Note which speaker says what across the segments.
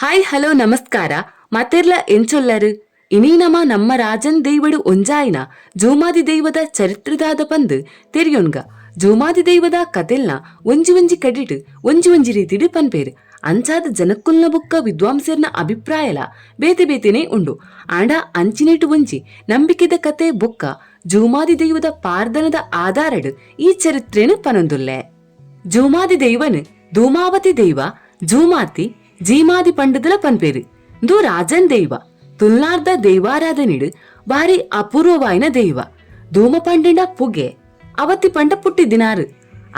Speaker 1: Hi hello ನಮಸ್ಕಾರ ಮತ್ತೆರ್ಲ ಎಂಚೊಲ್ಲರು ಇನೀನಮ ನಮ್ಮ ರಾಜನ್ ದೈವಡು ಒಂಜಾಯಿನ ಜೋಮಾದಿ ದೈವದ ಚರಿತ್ರೆದಾದ ಪಂದು ತೆರಿಯೊನ್ಗ ಜೋಮಾದಿ ದೈವದ ಕತೆಲ್ನ ಒಂಜಿ ಒಂಜಿ ಕಡಿಟ್ ಒಂಜಿ ಒಂಜಿ ರೀತಿಡು ಪನ್ಪೇರು ಅಂಚಾದ ಜನಕ್ಕುಲ್ನ ಬೊಕ್ಕ ವಿದ್ವಾಂಸರ್ನ ಅಭಿಪ್ರಾಯಲ ಬೇತೆ ಬೇತೆನೆ ಉಂಡು ಆಂಡ ಅಂಚಿನೇಟು ಒಂಜಿ ನಂಬಿಕೆದ ಕತೆ ಬೊಕ್ಕ ಜೋಮಾದಿ ದೈವದ ಪಾರ್ದನದ ಆಧಾರಡು ಈ ಚರಿತ್ರೆನು ಪನೊಂದುಲ್ಲೆ. ಜೋಮಾದಿ ದೈವನು ಧೂಮಾವತಿ ದೈವ ಜೂಮಾತಿ ಜೀಮಾದಿ ಪಂಡದಲ ಪನ್ಪೇರು ದು ರಾಜನ್ ದೈವ ತುಲ್ನಾರ್ದ ದೈವಾರಾಧನೆಡು ಬಾರಿ ಅಪೂರ್ವವಾಯಿನ ದೈವ ಧೂಮ ಪಂಡಿನ ಪುಗೆ ಅವತಿ ಪಂಡ ಪುಟ್ಟಿದಿನಾರು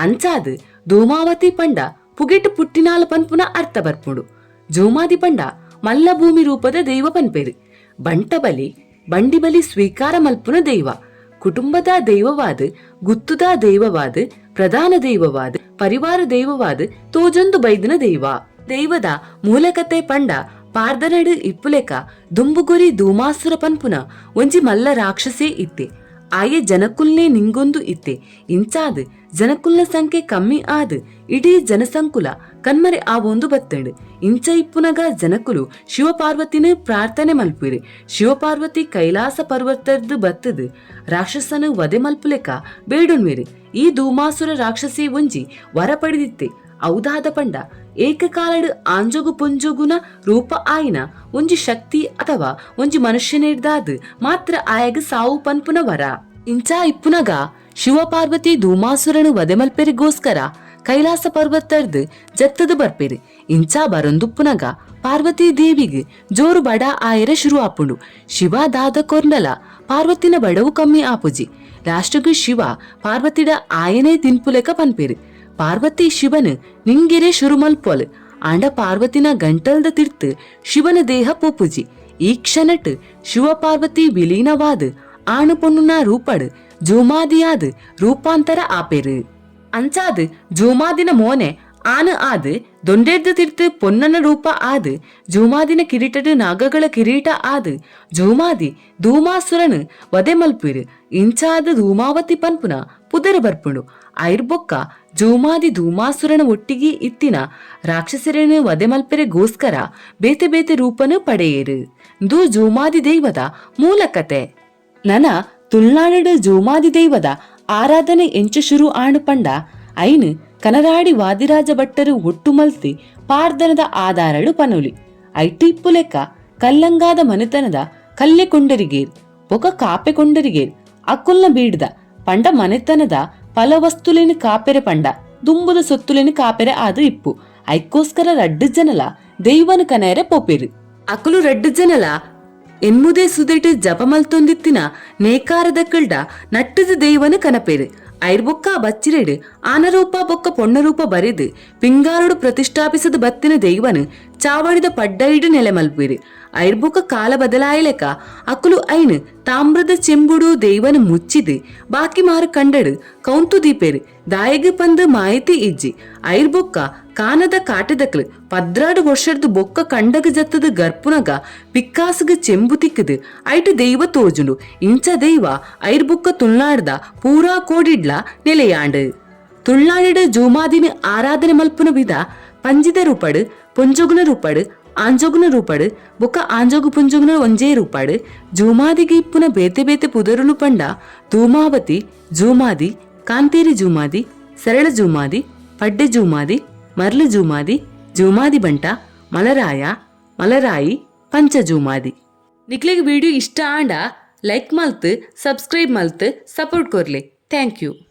Speaker 1: ಅಂಚಾದು ಧೂಮಾವತಿ ಪಂಡ ಪುಗೆಟ್ ಪುಟ್ಟಿನಾಲ ಪನ್ಪುನ ಅರ್ಥ ಬರ್ಪುಡು. ಜೋಮಾದಿ ಪಂಡ ಮಲ್ಲ ಭೂಮಿ ರೂಪದ ದೈವ ಪನ್ಪೇರು ಬಂಟ ಬಲಿ ಬಂಡಿ ಬಲಿ ಸ್ವೀಕಾರ ಮಲ್ಪುನ ದೈವ ಕುಟುಂಬದ ದೈವವಾದ ಗುತ್ತುದ ದೈವವಾದ ಪ್ರಧಾನ ದೈವವಾದ ಪರಿವಾರ ದೈವವಾದ ತೋಜೊಂದು ಬೈದಿನ ದೈವ. ದೈವದ ಮೂಲಕತೆ ಪಂಡ ಪಾರ್ದನಡು ಇಪ್ಪುಲೆಕ ದುಂಬುಗುರಿ ಧೂಮಾಸುರ ಪನ್ಪುನ ಒಂಜಿ ಮಲ್ಲ ರಾಕ್ಷಸೇ ಇತ್ತೆ ಆಯೆ ಜನಕುಲ್ನೇ ನಿಂಗೊಂದು ಇತ್ತೆ ಇಂಚಾದ್ ಜನಕುಲ್ನ ಸಂಖ್ಯೆ ಕಮ್ಮಿ ಆದ್ ಇಡೀ ಜನಸಂಕುಲ ಕನ್ಮರೆ ಆವೊಂದು ಬತ್ತಂಡು ಇಂಚ ಇಪ್ಪುನಗ ಜನಕುಲು ಶಿವಪಾರ್ವತಿನ ಪ್ರಾರ್ಥನೆ ಮಲ್ಪಿರಿ ಶಿವಪಾರ್ವತಿ ಕೈಲಾಸ ಪರ್ವತದ್ದು ಬತ್ತದು ರಾಕ್ಷಸನು ವಧೆ ಮಲ್ಪುಲೆಕ ಬೇಡುನ್ವೇರಿ ಈ ಧೂಮಾಸುರ ರಾಕ್ಷಸಿ ಒಂಜಿ ವರ ಪಡೆದಿತ್ತೆ ಔದಾದ ಪಂಡ ಏಕಕಾಲಡು ಆಂಜೋಗು ಪುಂಜೋಗುನ ರೂಪ ಆಯ್ನ ಒಂಜಿ ಶಕ್ತಿ ಅಥವಾ ಒಂಜಿ ಮನುಷ್ಯನಿರ್ದಾದ್ ಮಾತ್ರ ಆಯಗ ಸಾವು ಪನ್ಪುನ ವರ. ಇಂಚಾ ಇಪ್ಪುನಗ ಶಿವಪಾರ್ವತಿ ಧೂಮಾಸುರನು ವದೆಮಲ್ಪೆರಿಗೋಸ್ಕರ ಕೈಲಾಸ ಪರ್ವತರ್ದು ಜತ್ತದು ಬರ್ಪೆರಿ ಇಂಚಾ ಬರೊಂದುಪ್ಪುನಗ ಪಾರ್ವತಿ ದೇವಿಗೆ ಜೋರು ಬಡ ಆಯರ ಶುರು ಆಪುಂಡು. ಶಿವ ದಾದ ಕೊರ್ನಲ ಪಾರ್ವತಿನ ಬಡವು ಕಮ್ಮಿ ಆಪುಜಿ ಲಾಸ್ಟಗು ಶಿವ ಪಾರ್ವತಿಡ ಆಯನೇ ತಿನ್ಪುಲೆಕ ಪನ್ಪೇರಿ ಪಾರ್ವತಿ ಶಿವನು ನಿಂಗೆರೆ ಶುರು ಮಲ್ಪೊಲ್ ಆಂಡ ಪಾರ್ವತಿನ ಗಂಟಲ್ದ ತಿರ್ತು ಶಿವನ ದೇಹ ಪೋಪುಜಿ ಈ ಕ್ಷಣಟ್ ಶಿವ ಪಾರ್ವತಿ ವಿಲೀನವಾದ ಆಣು ಪೊನ್ನುನ ರೂಪಡ್ ಜೋಮಾದಿಯಾದ ರೂಪಾಂತರ ಆಪೇರು. ಅಂಚಾದ್ ಜೋಮಾದಿನ ಮೋನೆ ಆನ ಆದ್ ದೊಂಡೆರ್ದ ತಿರ್ತು ಪೊನ್ನನ ರೂಪ ಆದ್ ಜೋಮಾದಿನ ಕಿರೀಟಡು ನಾಗಗಳ ಕಿರೀಟ ಆದ್ ಜೋಮಾದಿ ಧೂಮಾಸುರನು ವಧೆ ಮಲ್ಪಿರು ಇಂಚಾದ ಧೂಮಾವತಿ ಪನ್ಪುನ ಪುದರ ಬರ್ಪುಂಡು ಐರ್ಬೊಕ್ಕ ಜೋಮಾದಿ ಧೂಮಾಸುರನ ಒಟ್ಟಿಗೆ ಇತ್ತಿನ ರಾಕ್ಷಸರನ್ನು ವಧೆ ಮಲ್ಪೆರೆಗೋಸ್ಕರ ಬೇತೆ ಬೇತೆ ರೂಪನು ಪಡೆಯೇರು. ದು ಜೋಮಾದಿ ದೈವದ ಮೂಲ ಕತೆ. ನನ ತುಳ್ನಾಡು ಜೋಮಾದಿ ದೈವದ ಆರಾಧನೆ ಎಂಚ ಶುರು ಆಣು ಪಂಡ ಐನು ಕನರಾಡಿ ವಾದಿರಾಜ ಭಟ್ಟರು ಒಟ್ಟು ಮಲ್ತಿ ಪಾರ್ದನದ ಆಧಾರಡು ಪನುಲಿ ಐಟು ಇಪ್ಪು ಲೆಕ್ಕ ಕಲ್ಲಂಗಾದ ಮನೆತನದ ಕಲ್ಲೆ ಕೊಂಡರಿಗೇರ್ ಬೊಕ ಕಾಪೆ ಕೊಂಡರಿಗೇರ್ ಅಕ್ಕುಲ್ನ ಬೀಡ್ದ ಪಂಡ ಮನೆತನದ ಫಲವಸ್ತುಲಿನ ಕಾಪೆರೆ ಪಂಡ ದುಂಬುದ ಸೊತ್ತುಲಿನ ಕಾಪೆರೆ ಆದು ಇಪ್ಪು ಐಕ್ಕೋಸ್ಕರ ರಡ್ಡು ಜನಲ ದೈವನ ಕನೆಯರೆ ಪೋಪೇರು ಅಕುಲು ರಡ್ಡು ಜನಲ ಎನ್ಮುದೇ ಸುದೆಟ್ ಜಪಮಲ್ತೊಂದಿತ್ತಿನ ನೇಕಾರದ ಕಲ್ಡ ನಟ್ಟದ ದೈವನ ಕನಪೇರು ಐರ್ಬೊಕ್ಕ ಬಚ್ಚಿರೆಡು ಆನರೂಪ ಬೊಕ್ಕ ಪೊಣ್ಣರೂಪ ಬರೆದು ಪಿಂಗಾರುಡು ಪ್ರತಿಷ್ಠಾಪಿಸದ ಬತ್ತಿನ ದೈವನು ಚಾವಡಿದ ಪಡ್ಡೈಡು ನೆಲೆ ಮಲ್ಪೇರು ಐರ್ಬೊಕ್ಕ ಕಾಲ ಬದಲಾಯಲೆಕ ಅಕುಲು ಐನು ತಾಮ್ರದ ಚೆಂಬುಡು ದೈವನು ಮುಚ್ಚಿದು ಬಾಕಿ ಮಾರು ಕಂಡಡು ಕೌಂತು ದೀಪೇರು ದಾಯಗೆ ಪಂದು ಮಾಹಿತಿ ಇಜ್ಜಿ ಐರ್ಬೊಕ್ಕ ಕಾನದ ಕಾಟದಕ್ಲು 16 ವರ್ಷದ್ದು ಬೊಕ್ಕ ಕಂಡಗ ಜತ್ತದ ಗರ್ಪುನಗ ಪಿಕ್ಕಾಸಗ ಚೆಂಬು ತಿಕ್ಕದು ಐಟು ದೈವ ತೋಜುಂಡು ಇಂಚ ದೈವ ಐರ್ಬೊಕ್ಕ ತುಳ್ನಾಡ್ದ ಪೂರಾ ಕೋಡಿಡ್ಲ ನೆಲೆಯಾಂಡು. ತುಳ್ನಾಡಿಡ ಜೋಮಾದಿನ ಆರಾಧನೆ ಮಲ್ಪುನ ವಿಧ ಪಂಜಿದ ರೂಪಡು ಪುಂಜೊಗುನ ರೂಪಡು ಆಂಜೋಗುನ ರೂಪಡು ಬೊಕ್ಕ ಆಂಜೋಗು ಪುಂಜೊಗುನ ಒಂಜೇ ರೂಪಡು ಜೋಮಾದಿಗೆ ಇಪ್ಪುನ ಬೇತೆ ಬೇತೆ ಪುದರುಲು ಪಂಡ ಧೂಮಾವತಿ ಜೋಮಾದಿ ಕಾಂತೇರಿ ಜೋಮಾದಿ ಸರಳ ಜೋಮಾದಿ ಪಡ್ಡೆ ಜೋಮಾದಿ ಮರ್ಲು ಜೋಮಾದಿ ಜೋಮಾದಿ ಬಂಟ ಮಲರಾಯ ಮಲರಾಯಿ ಪಂಚ ಜೋಮಾದಿ. ನಿಕ್ಲೆಗ್ ವಿಡಿಯೋ ಇಷ್ಟ ಆಂಡ ಲೈಕ್ ಮಲ್ತು ಸಬ್ಸ್ಕ್ರೈಬ್ ಮಲ್ತು ಸಪೋರ್ಟ್ ಕೊರ್ಲೆ. Thank you.